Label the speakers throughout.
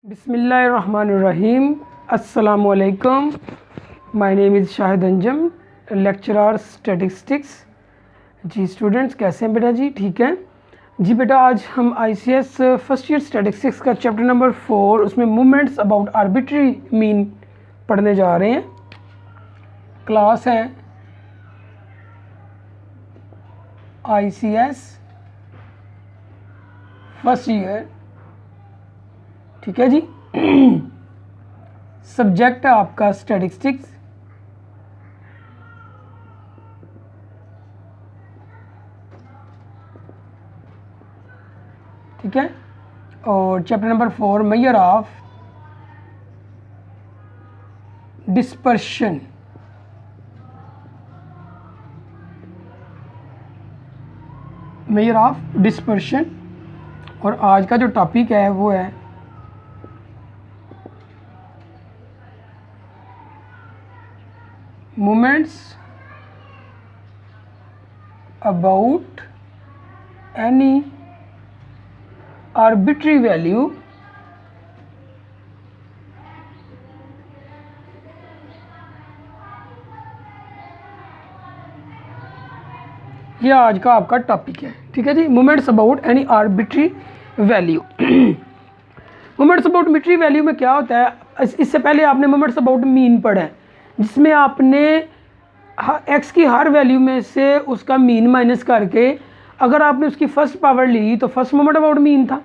Speaker 1: बिस्मिल्लाहिर्रहमानिर्रहीम। अस्सलामुअलैकुम। My name is Shahid Anjum, lecturer statistics. जी स्टूडेंट्स, कैसे हैं बेटा जी? ठीक है जी बेटा। आज हम आईसीएस फर्स्ट ईयर स्टैटिस्टिक्स का चैप्टर नंबर 4 उसमें मूवमेंट्स अबाउट आर्बिट्री मीन पढ़ने जा रहे हैं। क्लास है आईसीएस फर्स्ट ईयर, ठीक है जी। सब्जेक्ट है आपका स्टैटिस्टिक्स। ठीक है, और chapter number 4 measure of dispersion. Measure of dispersion. और आज का जो टॉपिक है वो है moments about any arbitrary value ये आज का आपका टॉपिक है। ठीक है जी, moments about any arbitrary value. Moments about arbitrary value में क्या होता है, इससे पहले आपने मोमेंट्स अबाउट मीन पढ़ा है, जिसमें आपने एक्स की हर वैल्यू में से उसका मीन माइनस करके अगर आपने उसकी फर्स्ट पावर ली तो फर्स्ट मोमेंट अबाउट मीन था,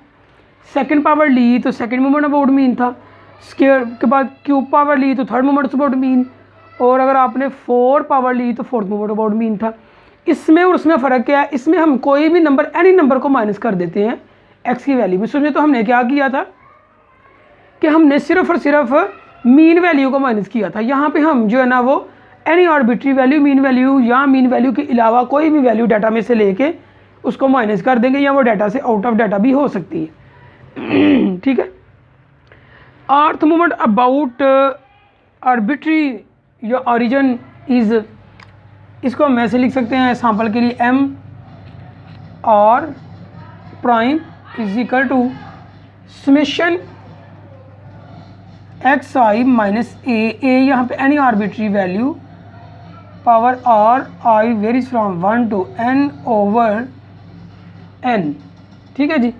Speaker 1: सेकंड पावर ली तो सेकंड मोमेंट अबाउट मीन था, स्क्वायर के बाद क्यूब पावर ली तो थर्ड मोमेंट अबाउट मीन, और अगर आपने 4 पावर ली तो फोर्थ मोमेंट अबाउट मीन था। इसमें और उसमें फ़र्क क्या है, इसमें हम कोई भी नंबर एनी नंबर को माइनस कर देते हैं एक्स की वैल्यू में। उसमें तो हमने क्या किया था कि हमने सिर्फ और सिर्फ मीन वैल्यू को माइनस किया था। यहाँ पे हम जो है ना वो any arbitrary value, mean value या मीन वैल्यू के अलावा कोई भी वैल्यू डाटा में से लेके उसको माइनस कर देंगे, या वो डाटा से आउट ऑफ डाटा भी हो सकती है। ठीक है। अर्थ मूवमेंट अबाउट आर्बिट्री या ओरिजिन इज, इसको हम ऐसे लिख सकते हैं सैंपल के लिए, M R prime is equal to summation X I minus A यहाँ पे any arbitrary value power R I varies from 1 to n over n। ठीक है जी,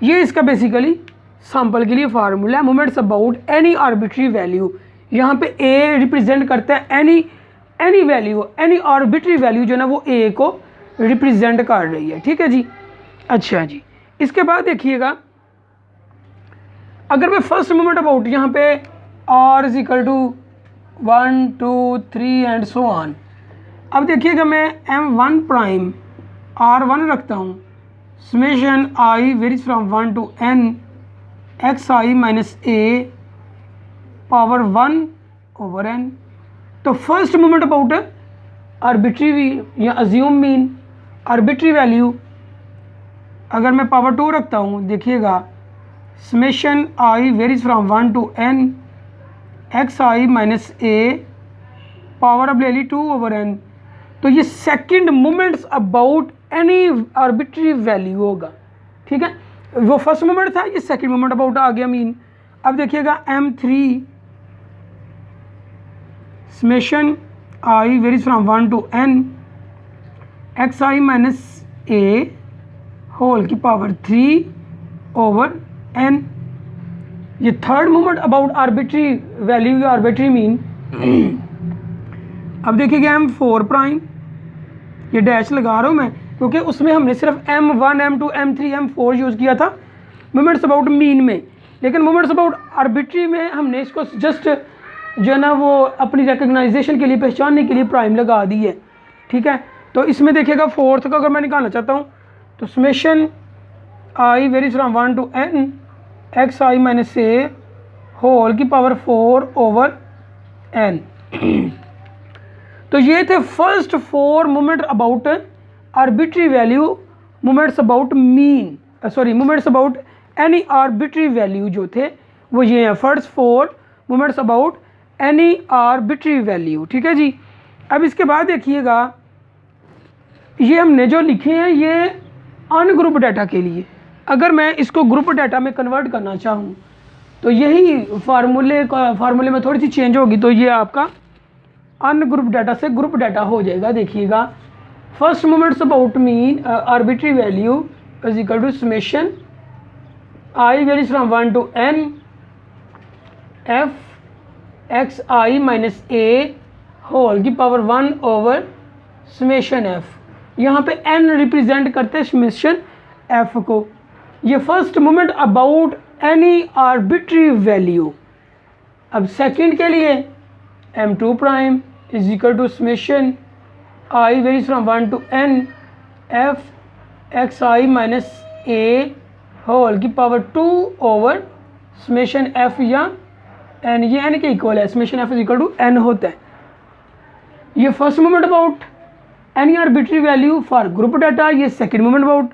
Speaker 1: ये इसका बेसिकली सैंपल के लिए फार्मूला है। Moments about any arbitrary value, यहाँ पे ए रिप्रेजेंट करता है any value, any arbitrary value जो ना वो ए को रिप्रेजेंट कर रही है। ठीक है जी। अच्छा जी, इसके बाद देखिएगा, अगर मैं फर्स्ट मोमेंट अबाउट यहाँ पे r is equal to 1 2 3 and so on, अब देखिएगा मैं m1 प्राइम r1 रखता हूँ, summation I varies from 1 to n x I minus a power 1 over n। तो फर्स्ट मोमेंट अबाउट आर्बिट्री या अज्यूम मीन आर्बिट्री वैल्यू अगर मैं power 2 रखता हूँ, देखिएगा summation I varies from 1 to n x I minus a power अब ले ली 2 ओवर n। तो ये second moments about any arbitrary value होगा। ठीक है, वो फर्स्ट मोमेंट था, ये सेकंड मोमेंट अबाउट आ गया मीन। अब देखिएगा m3 summation I varies from 1 to n x I minus A whole की पावर 3 ओवर n। ये third moment about arbitrary value या आर्बिट्री मीन। अब देखिएगा m4 प्राइम, ये डैश लगा रहा हूँ मैं क्योंकि उसमें हमने सिर्फ m1 m2 m3 m4 use किया था मोमेंट्स अबाउट मीन में, लेकिन मोमेंट्स अबाउट आर्बिट्री में हमने इसको जस्ट जो है ना वो अपनी रिकग्नाइजेशन के लिए, पहचानने के लिए प्राइम लगा दी है। ठीक है, तो इसमें देखिएगा फोर्थ का अगर मैं निकालना चाहता हूँ तो summation I varies from 1 to n x I minus A whole की पावर 4 ओवर n। तो ये थे first 4 moment about arbitrary value, moments about mean, sorry moments about any arbitrary value जो थे वो ये हैं, first 4 moments about any arbitrary value. ठीक है जी। अब इसके बाद देखिएगा, ये हमने जो लिखे हैं ये अनग्रुप डाटा के लिए, अगर मैं इसको ग्रुप डाटा में कन्वर्ट करना चाहूँ तो यही फार्मूले में थोड़ी सी चेंज होगी, तो ये आपका अनग्रुप डाटा से ग्रुप डाटा हो जाएगा। देखिएगा, first moments about mean arbitrary value is equal to summation I varies from 1 to n F x I minus A whole की पावर 1 ओवर समेशन एफ। यहाँ पे n रिप्रेजेंट करते हैं summation f को। ये first moment about any arbitrary value. अब second के लिए m2 prime is equal to summation I varies from 1 to n F x I minus A whole की पावर 2 ओवर समेशन f या n, ये n के इक्वल है, समेशन f is equal to n होता है। ये first moment about any arbitrary value for group data, ये second moment about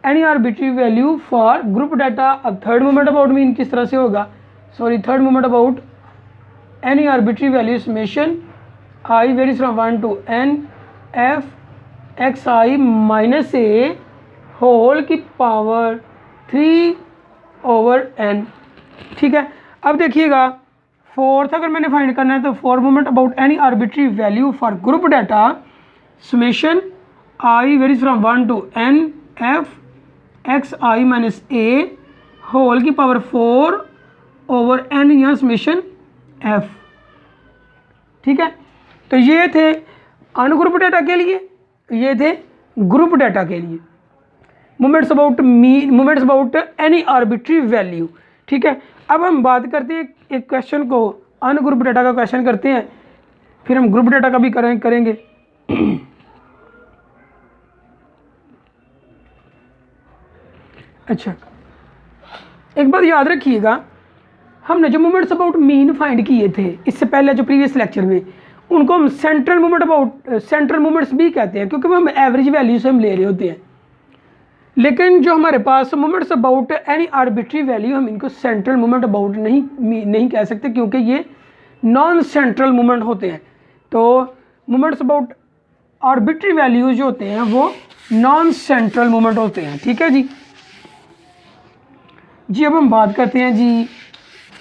Speaker 1: any arbitrary value for group data. अब थर्ड मोमेंट अबाउट मीन किस तरह से होगा, sorry third moment about any arbitrary value summation I varies from 1 to n F x I minus A whole की power 3 over n। ठीक है, अब देखिएगा फोर्थ अगर मैंने फाइंड करना है तो four moment about any arbitrary value for group data summation I varies from 1 to n F x I minus A whole की पावर 4 ओवर n या समेशन f। ठीक है, तो ये थे अनग्रुप डाटा के लिए, ये थे ग्रुप डाटा के लिए moments about moments about any arbitrary value. ठीक है, अब हम बात करते हैं एक क्वेश्चन को, अनग्रुप डाटा का क्वेश्चन करते हैं, फिर हम ग्रुप डाटा का भी करेंगे। अच्छा, एक बात याद रखिएगा, हमने जो मोमेंट्स अबाउट मीन फाइंड किए थे इससे पहले जो प्रीवियस लेक्चर में, उनको हम सेंट्रल मोमेंट्स भी कहते हैं, क्योंकि वो हम एवरेज वैल्यू से हम ले रहे होते हैं। लेकिन जो हमारे पास moments about any arbitrary value, हम इनको सेंट्रल मोमेंट अबाउट नहीं कह सकते, क्योंकि ये नॉन सेंट्रल मोमेंट होते हैं। तो मोमेंट्स अबाउट आर्बिट्री वैल्यूज जो होते हैं वो नॉन सेंट्रल मोमेंट होते हैं। ठीक है जी, अब हम बात करते हैं जी,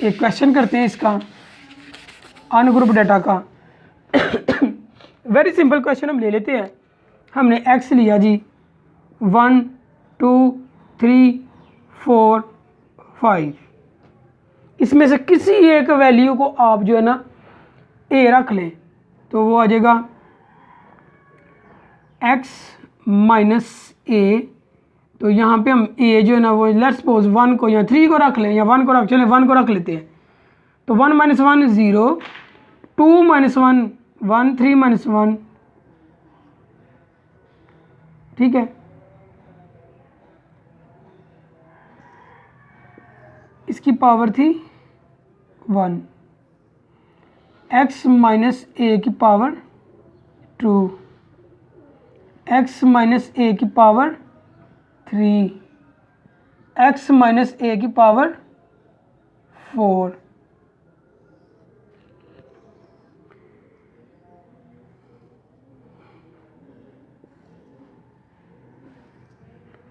Speaker 1: एक क्वेश्चन करते हैं इसका अनग्रुप डाटा का। वेरी सिंपल क्वेश्चन हम ले लेते हैं। हमने x लिया जी 1 2 3 4 5, इसमें से किसी एक वैल्यू को आप जो है ना a रख लें तो वो आ जाएगा x माइनस a। तो यहाँ पे हम a जो है ना वो लेट्स सपोज 1 को या 3 को रख लें, या 1 को रख, चलें 1 को रख लेते हैं। तो 1 माइनस 1 0, 2 माइनस 1 1, 3 माइनस 1। ठीक है, इसकी पावर थी 1, x माइनस a की पावर 2, x माइनस a की पावर 3, x माइनस a की पावर 4।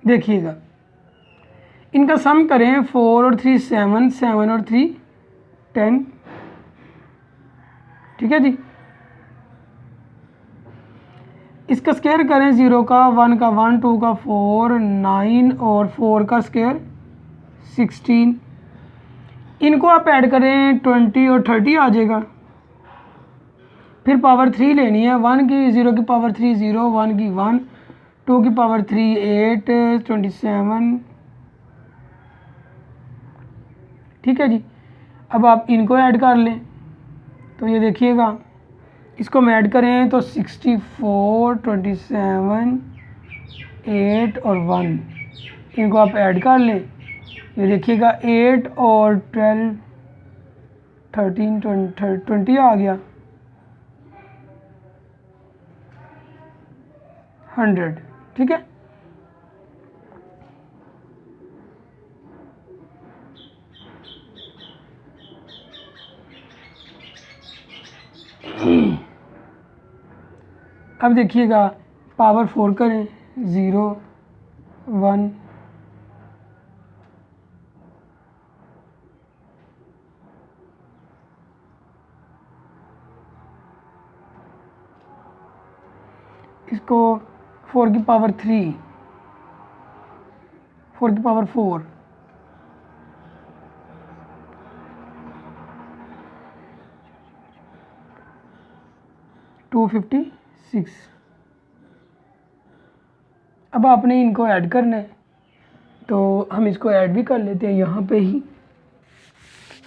Speaker 1: देखिएगा, इनका सम करें, 4 और 3 7, 7 और 3 10। ठीक है जी, इसका स्क्वायर करें, 0 का 1 का 1, 2 का 4, 9 और 4 का स्क्वायर 16। इनको आप ऐड करें 20 और 30 आ जाएगा। फिर पावर 3 लेनी है, 1 की 0 की पावर 3 0, 1 की 1, 2 की पावर 3 8, 27। ठीक है जी, अब आप इनको ऐड कर लें तो ये देखिएगा, इसको हम ऐड करें तो 64, 27, 8 और 1, इनको आप ऐड कर लें, ये देखिएगा 8 और 12 13 20 आ गया 100। ठीक है, अब देखिएगा पावर 4 करें, 0 1 इसको 4 की पावर 3, 4 की पावर 4, 256। अब आपने इनको ऐड करना है, तो हम इसको ऐड भी कर लेते हैं यहाँ पे ही।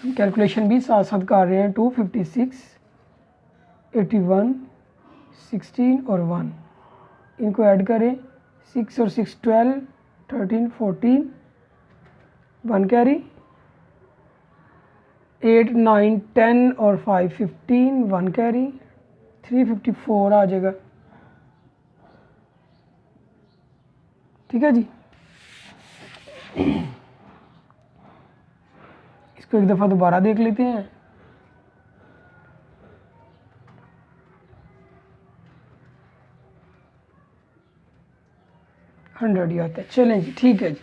Speaker 1: हम कैलकुलेशन भी साथ साथ कर रहे हैं। 256, 81, 16 और 1, इनको ऐड करें। 6 और 6 12, 13 14, 1 कैरी, 8 9 10 और 5 15, 1 कैरी, 354 आ जाएगा। ठीक है जी। इसको एक दफ़ा दोबारा देख लेते हैं। हंड्रेड ही आता है। चलें जी, ठीक है जी।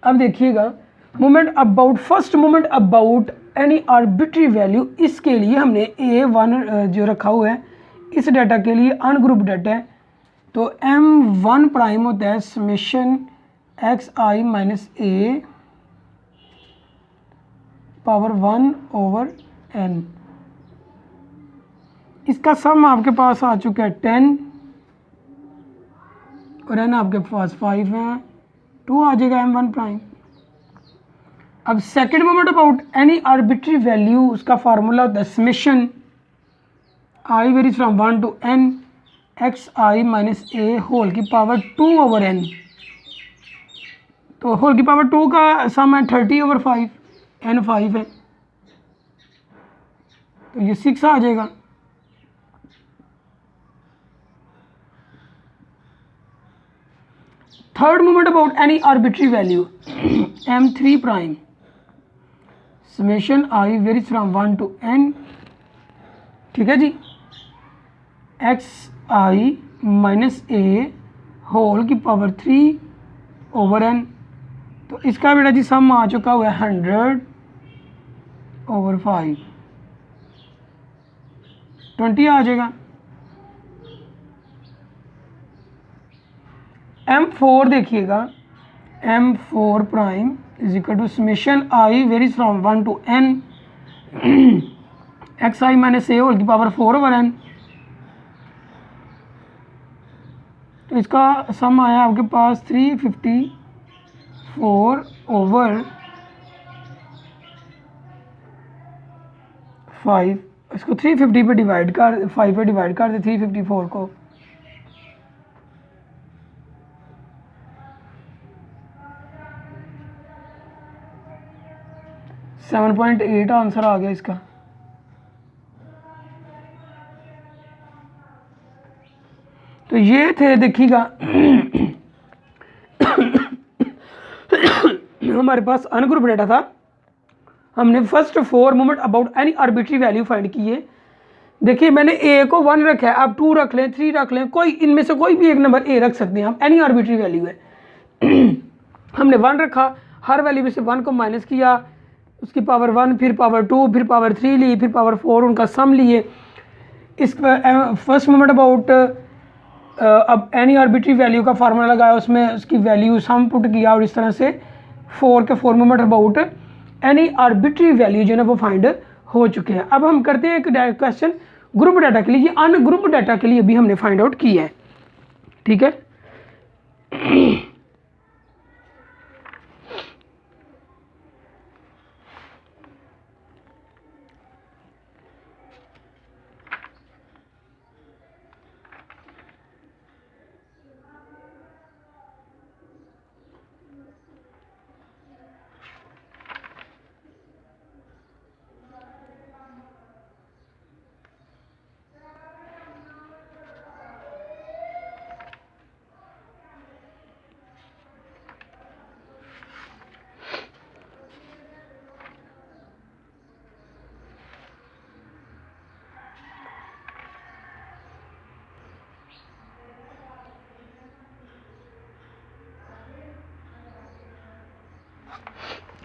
Speaker 1: अब देखिएगा moment about, first moment about any arbitrary value, इसके लिए हमने A1 जो रखा हुआ है, इस डाटा के लिए अनग्रुप डाटा है, तो M1 प्राइम होता है summation xi minus a power 1 over n। इसका सम आपके पास आ चुका है 10 और n आपके पास 5 है, 2 आ जाएगा M1 प्राइम। अब second moment about any arbitrary value, उसका फार्मूला होता है summation i varies from 1 to n xi minus a whole की पावर 2 ओवर n। तो होल की पावर 2 का सम है 30 ओवर 5, n 5 है, तो ये 6 आ जाएगा। Third moment about any arbitrary value M3 prime summation i varies from 1 to n, ठीक है जी, xi माइनस a होल की पावर 3 ओवर n। तो इसका बेटा जी सम आ चुका हुआ है 100 ओवर 5, 20 आ जाएगा। M4 देखिएगा, M4 prime is equal to summation i varies from 1 to n xi minus a whole की पावर 4 ओवर n। तो इसका सम आया आपके पास 354 ओवर 5। इसको 350 पे डिवाइड कर, 5 पे डिवाइड कर दे 354 को, $7.8 आंसर आ गया इसका। तो ये थे, देखिएगा हमारे पास अनग्रुप डाटा था। हमने first 4 moment about any arbitrary value find किए। देखिए मैंने a को 1 रखा है, आप 2 रख लें, 3 रख लें, कोई इनमें से कोई भी एक नंबर a रख सकते हैं आप, एनी आर्बिट्री वैल्यू है। हमने 1 रखा, हर वैल्यू में से 1 को माइनस किया, उसकी पावर 1, फिर पावर 2, फिर पावर 3 ली, फिर पावर 4, उनका सम लिए। इस फर्स्ट मोमेंट अबाउट अब एनी आर्बिट्री वैल्यू का फार्मूला लगाया, उसमें उसकी वैल्यू सम पुट किया, और इस तरह से 4 के 4 moment about any arbitrary value जो है ना वो फाइंड हो चुके हैं। अब हम करते हैं एक क्वेश्चन ग्रुप डाटा के लिए। ये अनग्रुप डाटा के लिए भी हमने फाइंड आउट किया है, ठीक है।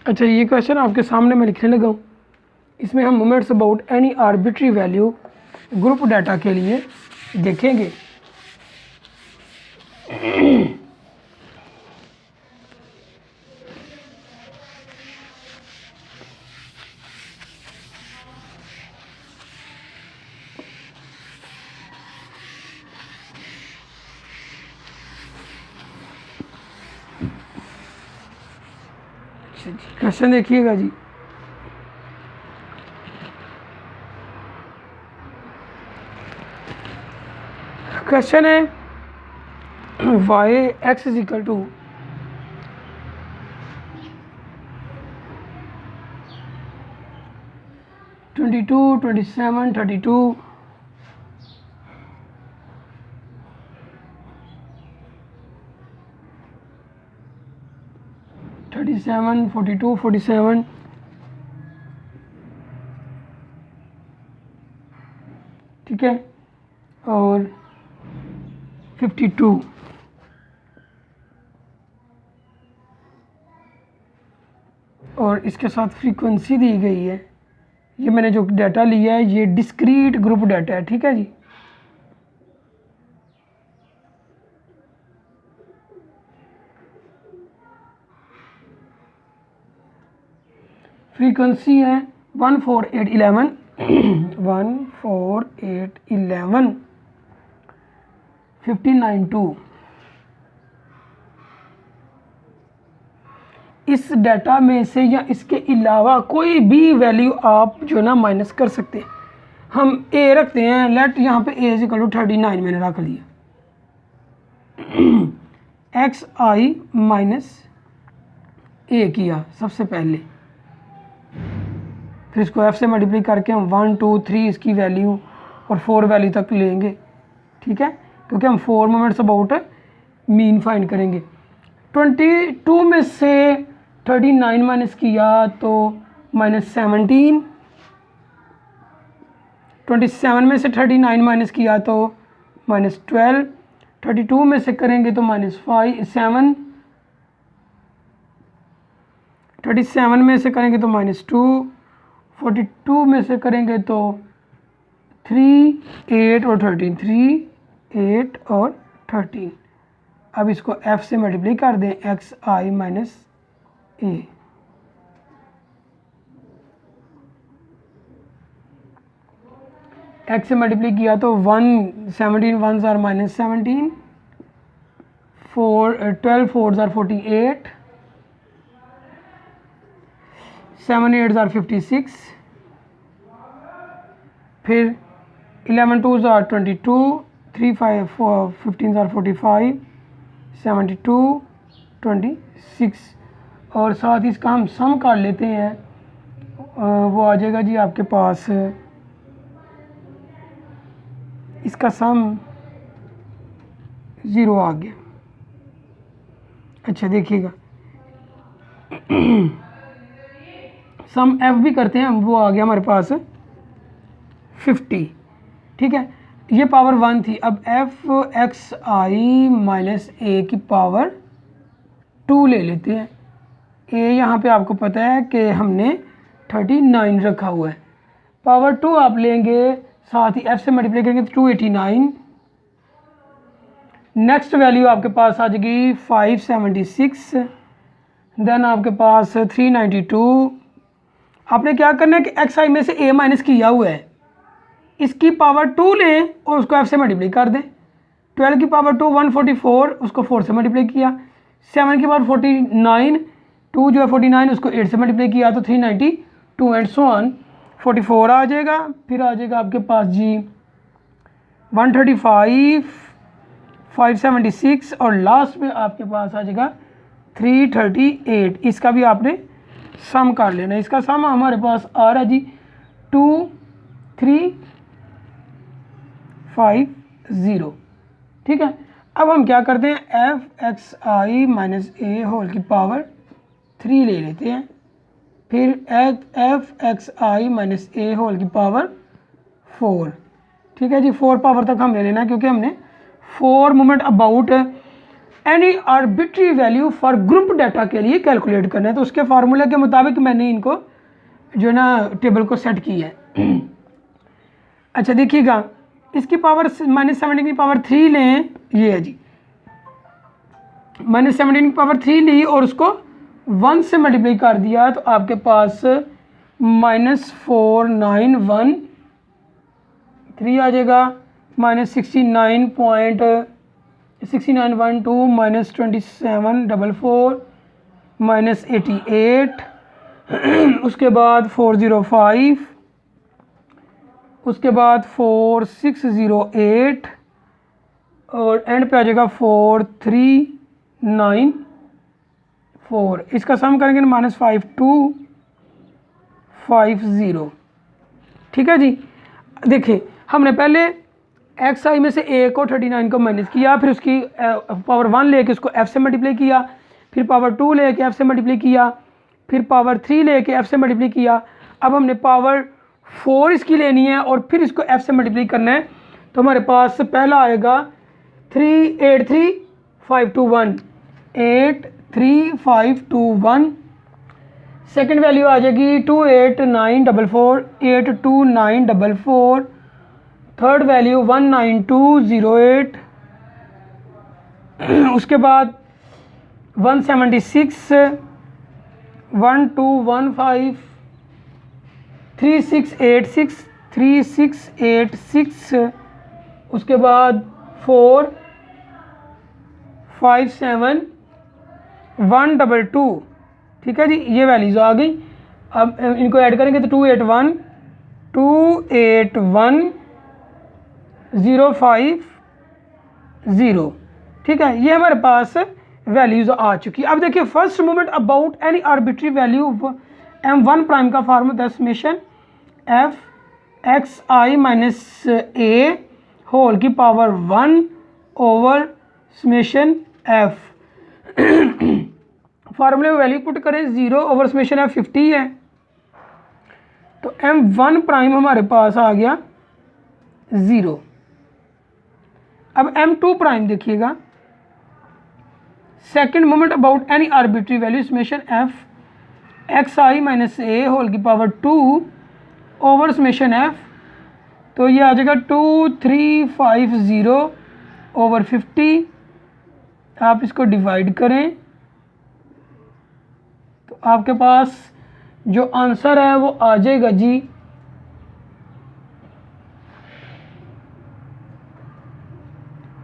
Speaker 1: अच्छा, ये क्वेश्चन आपके सामने मैं लिखने लगा हूँ। इसमें हम moments about any arbitrary value group data के लिए देखेंगे। क्वेश्चन देखिएगा जी। क्वेश्चन है y x is equal to 22, 27, 32 37, 42, 47 ठीक है, और 52 और इसके साथ फ्रीक्वेंसी दी गई है। ये मैंने जो डाटा लिया है ये डिस्क्रीट ग्रुप डाटा है, ठीक है जी। फ्रीक्वेंसी है 14811 14811 592। इस डाटा में से या इसके अलावा कोई भी वैल्यू आप जो ना माइनस कर सकते हैं। हम ए रखते हैं, लेट यहाँ पे ए इज इक्वल टू 39 मैंने रख लिया। एक्स आई माइनस ए किया सबसे पहले, फिर इसको एफ से मल्टीप्लाई करके हम 1, 2, 3 इसकी वैल्यू और 4 वैल्यू तक लेंगे, ठीक है, क्योंकि हम 4 मोमेंट्स अबाउट मीन फाइंड करेंगे। 22 में से 39 माइनस किया तो -17, 27 में से 39 माइनस किया तो -12, 32 में से करेंगे तो -7, 37 में से करेंगे तो -2, 42 में से करेंगे तो 3, 8 और 13, 3, 8 और 13। अब इसको f से मल्टीप्लाई कर दें, एक्स आई माइनस ए। एक्स से मल्टीप्लाई किया तो 17 1s are -17, 12 4s are 48, 7 8s are 56, फिर 11 2s आर 22, 3 5 4 15s आर 45, 72, 26 और साथ ही इसका हम सम कर लेते हैं, वो आ जाएगा जी आपके पास, इसका सम 0 आ गया। अच्छा देखिएगा, सम एफ भी करते हैं हम, वो आ गया हमारे पास 50, ठीक है, ये पावर 1 थी। अब एफ एक्स आई माइनस ए की पावर 2 ले लेते हैं। ए यहाँ पे आपको पता है कि हमने 39 रखा हुआ है, पावर 2 आप लेंगे, साथ ही एफ से मल्टीप्लाई करेंगे तो 289। नेक्स्ट वैल्यू आपके पास आ जाएगी 576, देन आपके पास 392। आपने क्या करना है कि एक्स आई में से ए माइनस किया हुआ है, इसकी पावर 2 लें और उसको एफ से मल्टीप्लाई कर दें। 12 की पावर 2 144, उसको 4 से मल्टीप्लाई किया। 7 की पावर 49, 2 जो है 49, उसको 8 से मल्टीप्लाई किया तो 392 एंड सो ऑन 44 आ जाएगा। फिर आ जाएगा आपके पास जी 135, 576 और लास्ट में आपके पास आ जाएगा 338। इसका भी आपने सम कर लेना। इसका सम हमारे पास आ रहा है जी 2350, ठीक है। अब हम क्या करते हैं, एफ एक्स आई माइनस ए होल की पावर 3 ले लेते हैं, फिर एफ एक्स आई माइनस ए होल की पावर 4, ठीक है जी। 4 पावर तक हम ले लेना है, क्योंकि हमने 4 moment about any arbitrary value for group data के लिए कैलकुलेट करना है। तो उसके फार्मूले के मुताबिक मैंने इनको जो है ना टेबल को सेट किया है। अच्छा देखिएगा, इसकी पावर -17 की पावर 3 लें, ये है जी -17 की पावर 3 ली और उसको 1 से मल्टीप्लाई कर दिया तो आपके पास -4913 आ जाएगा। -69.6912 -2744 -88 उसके बाद 405 उसके बाद 4608 और एंड पे आ जाएगा 4394। इसका सम करेंगे -5250। ठीक है जी। देखिए हमने पहले एक्स आई में से ए को 39 को माइनस किया, फिर उसकी पावर 1 लेके उसको एफ से मल्टीप्लाई किया, फिर पावर 2 लेके एफ से मल्टीप्लाई किया, फिर पावर 3 लेके एफ से मल्टीप्लाई किया। अब हमने पावर 4 इसकी लेनी है और फिर इसको एफ से मल्टीप्लाई करना है। तो हमारे पास पहला आएगा 383521 83521। सेकेंड वैल्यू आ जाएगी 28944 82944। Third value 19208। उसके बाद 176 1215 3686 3686। उसके बाद 457 122। ठीक है जी, ये वैल्यूज़ आ गई। अब इनको ऐड करेंगे तो 281 050। ठीक है, ये हमारे पास वैल्यूज़ आ चुकी। अब देखिए first moment about any arbitrary value m1 prime का फार्मूला समेशन f एक्स आई माइनस ए होल की पावर 1 ओवर समेशन f। फार्मूले में वैल्यू पुट करें 0 ओवर समेशन f 50 है, तो m1 प्राइम हमारे पास आ गया 0। अब m2 प्राइम देखिएगा, second moment about any arbitrary value summation f x I minus A whole की पावर 2 ओवर समेशन f। तो ये आ जाएगा 2350 ओवर 50। आप इसको डिवाइड करें तो आपके पास जो आंसर है वो आ जाएगा जी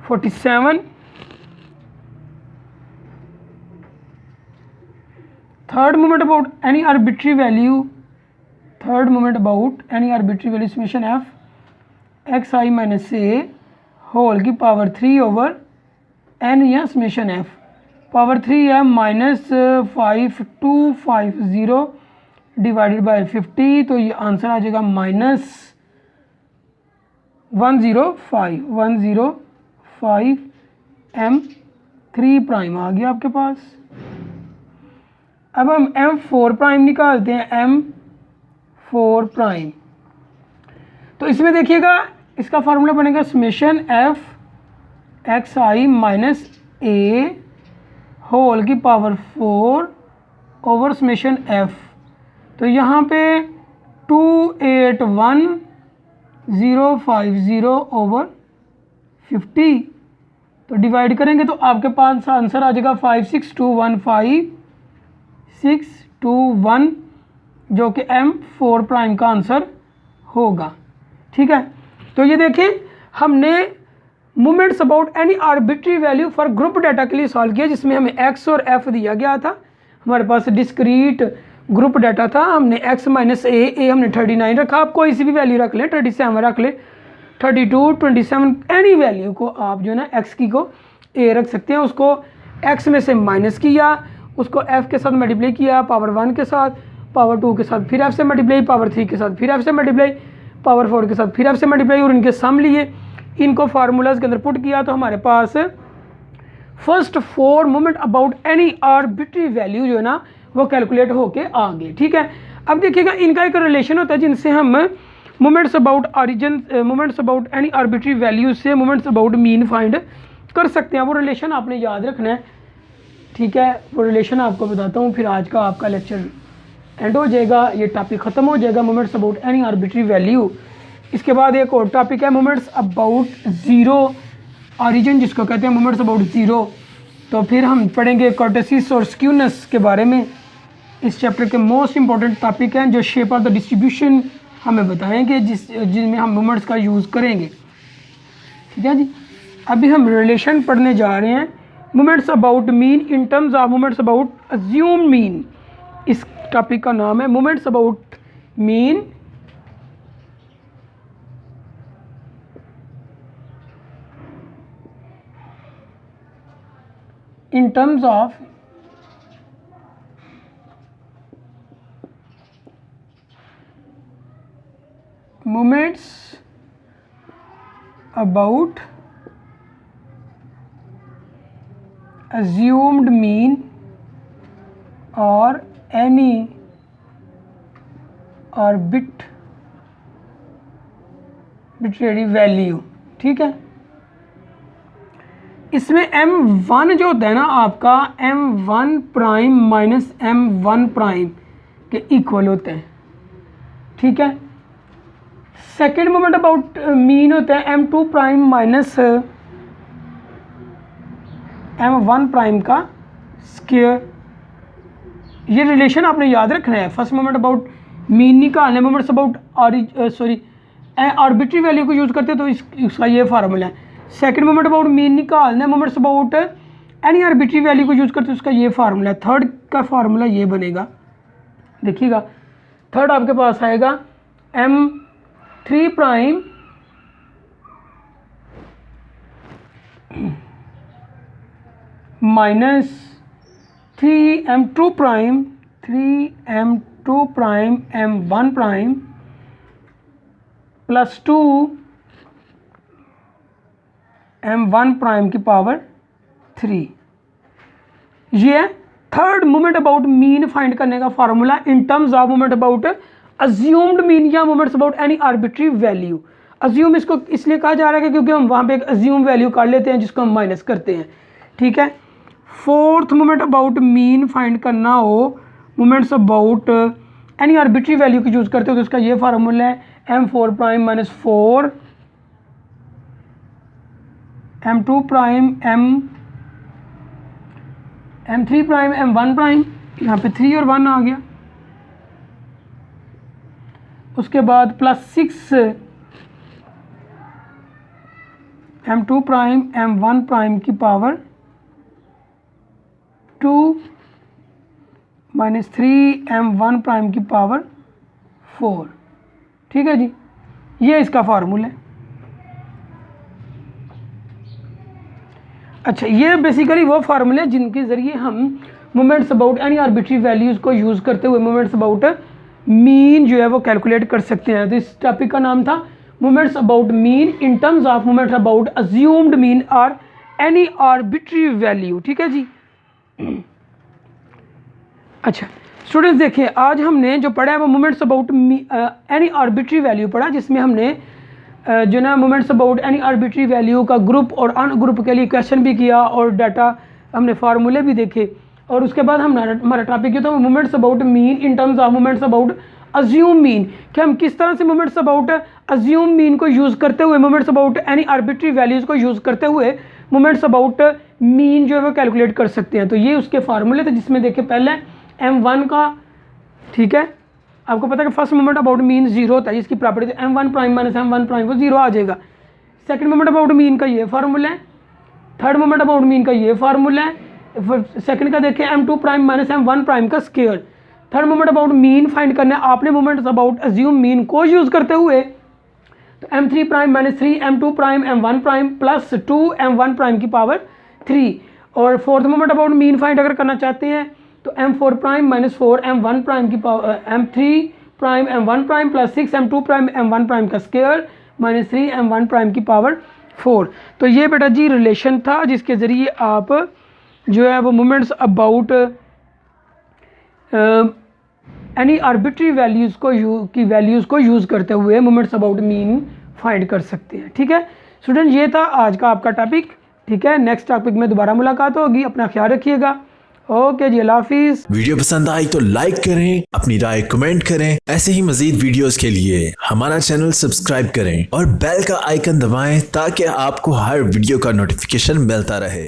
Speaker 1: 47। Third moment about any arbitrary value summation f x I minus A whole की पावर 3 ओवर n या समेशन f। पावर 3 है -5250 डिवाइडेड बाय 50, तो ये आंसर आ जाएगा -105 m3 प्राइम आ गया आपके पास। अब हम m4 प्राइम निकालते हैं, m4 प्राइम। तो इसमें देखिएगा इसका फार्मूला बनेगा समेशन f एक्स आई माइनस ए होल की पावर 4 ओवर समेशन f। तो यहाँ पे 281,050 ओवर 50, तो डिवाइड करेंगे तो आपके पास आंसर आ जाएगा 56215,621, जो कि m4 प्राइम का आंसर होगा। ठीक है, तो ये देखिए हमने moments about any arbitrary value for group data के लिए सॉल्व किया, जिसमें हमें x और f दिया गया था। हमारे पास डिस्क्रीट ग्रुप डाटा था, हमने x माइनस ए हमने 39 रखा। आप कोई सी भी वैल्यू रख लें, 37 रख लें, 32 27 एनी वैल्यू को आप जो है ना x की को a रख सकते हैं। उसको x में से माइनस किया, उसको f के साथ मल्टीप्लाई किया, पावर 1 के साथ, पावर 2 के साथ फिर f से मल्टीप्लाई, पावर 3 के साथ फिर f से मल्टीप्लाई, पावर 4 के साथ फिर f से मल्टीप्लाई, और इनके सम लिए, इनको फार्मूलाज के अंदर पुट किया तो हमारे पास first 4 moment about any arbitrary value जो है ना वो कैलकुलेट होके आ गए। ठीक है, अब देखिएगा इनका एक रिलेशन होता है जिनसे हम moments about any arbitrary value से मोमेंट्स अबाउट मीन फाइंड कर सकते हैं। वो रिलेशन आपने याद रखना है। ठीक है, वो रिलेशन आपको बताता हूँ, फिर आज का आपका लेक्चर एंड हो जाएगा, ये टॉपिक ख़त्म हो जाएगा moments about any arbitrary value. इसके बाद एक और टॉपिक है मोमेंट्स अबाउट ज़ीरो ऑरिजिन, जिसको कहते हैं मोमेंट्स अबाउट ज़ीरो तो फिर हम पढ़ेंगे कर्टेसिस और स्क्यूनेस के बारे में। इस चैप्टर के मोस्ट इंपॉर्टेंट टॉपिक हैं जो शेप ऑफ द डिस्ट्रीब्यूशन हमें बताएंगे, जिनमें हम मोमेंट्स का यूज़ करेंगे। ठीक है जी। अभी हम रिलेशन पढ़ने जा रहे हैं, moments about mean in terms of moments about assumed mean. इस टॉपिक का नाम है moments about mean in terms of moments about assumed mean or any arbitrary value। ठीक है। इसमें m1 जो होता है ना आपका m1 prime minus m1 prime के इक्वल होते हैं। ठीक है। सेकेंड मोमेंट अबाउट मीन होता है m2 prime minus m1 prime का स्क्वायर। ये रिलेशन आपने याद रखना है। फर्स्ट मोमेंट अबाउट मीन निकालने, मोमेंट्स अबाउट आर्बिट्री वैल्यू को यूज़ करते हैं तो इसका ये फार्मूला है। सेकंड मोमेंट अबाउट मीन निकालना है, moments about any arbitrary value को यूज़ करते हैं उसका ये फार्मूला है। थर्ड का फार्मूला ये बनेगा, देखिएगा। थर्ड आपके पास आएगा m3 prime minus 3m2 prime 3m2 prime m1 prime plus 2 m1 prime की पावर 3। ये है third moment about mean find करने का formula in terms of moment about assumed mean या moments about any arbitrary value. Assume इसको इसलिए कहा जा रहा है क्योंकि हम वहाँ पे एक अज्यूम वैल्यू कर लेते हैं जिसको हम माइनस करते हैं। ठीक है। Fourth moment about mean find करना हो, moments about any arbitrary value की यूज़ करते हो तो उसका ये फार्मूला है m4 prime minus 4 m2 prime m3 prime m1 prime, यहाँ पे 3 और 1 आ गया। उसके बाद plus 6 m2 prime m1 prime की पावर 2 माइनस 3 m1 प्राइम की पावर 4। ठीक है जी। ये इसका फार्मूला है। अच्छा, ये बेसिकली वो फार्मूले हैं जिनके ज़रिए हम moments about any arbitrary values को यूज़ करते हुए मोमेंट्स अबाउट मीन जो है वो कैलकुलेट कर सकते हैं। तो इस टॉपिक का नाम था moments about mean in terms of moments about assumed mean और एनी आर्बिट्री वैल्यू। ठीक है जी। अच्छा स्टूडेंट्स, देखिए आज हमने जो पढ़ा है वो moments about any arbitrary value पढ़ा, जिसमें हमने जो ना moments about any arbitrary value का ग्रुप और अन ग्रुप के लिए क्वेश्चन भी किया और डाटा हमने फार्मूले भी देखे। और उसके बाद हमारा टॉपिक ये था moments about mean in terms of moments about assume mean, कि हम किस तरह से मोमेंट्स अबाउट अज्यूम मीन को यूज़ करते हुए moments about any arbitrary values को यूज़ करते हुए मोमेंट्स अबाउट मीन जो है वो कैलकुलेट कर सकते हैं। तो ये उसके फार्मूले थे, जिसमें देखिए पहले m1 का, ठीक है, आपको पता है कि फर्स्ट मोमेंट अबाउट मीन 0 होता है, जिसकी property m1 prime minus m1 prime वो 0 आ जाएगा। सेकंड मोमेंट अबाउट मीन का ये फार्मूला है। थर्ड मोमेंट अबाउट मीन का ये फार्मूला है। सेकंड का देखिए m2 prime minus m1 prime का square. Third moment about mean find करना है आपने मोमेंट्स अबाउट अज्यूम मीन को यूज़ करते हुए, तो m3 prime minus 3 m2 prime m1 prime plus 2 m1 prime की पावर 3। और fourth moment about mean find अगर करना चाहते हैं तो m4 prime minus 4 m1 prime की power m3 prime m1 prime plus 6 m2 prime m1 prime का square minus 3 m1 prime की पावर 4। तो ये बेटा जी रिलेशन था जिसके ज़रिए आप जो है वो moments about any arbitrary values को यूज़ करते हुए मोमेंट्स अबाउट मीन फाइंड कर सकते हैं। ठीक है स्टूडेंट, ये था आज का आपका टॉपिक। ठीक है, नेक्स्ट टॉपिक में दोबारा मुलाकात होगी। अपना ख्याल रखिएगा। ओके जी, अल्लाह हाफिज़।
Speaker 2: वीडियो पसंद आई तो लाइक करें, अपनी राय कमेंट करें। ऐसे ही मजीद वीडियोस के लिए हमारा चैनल सब्सक्राइब करें और बेल का आइकन दबाएं ताकि आपको हर वीडियो का नोटिफिकेशन मिलता रहे।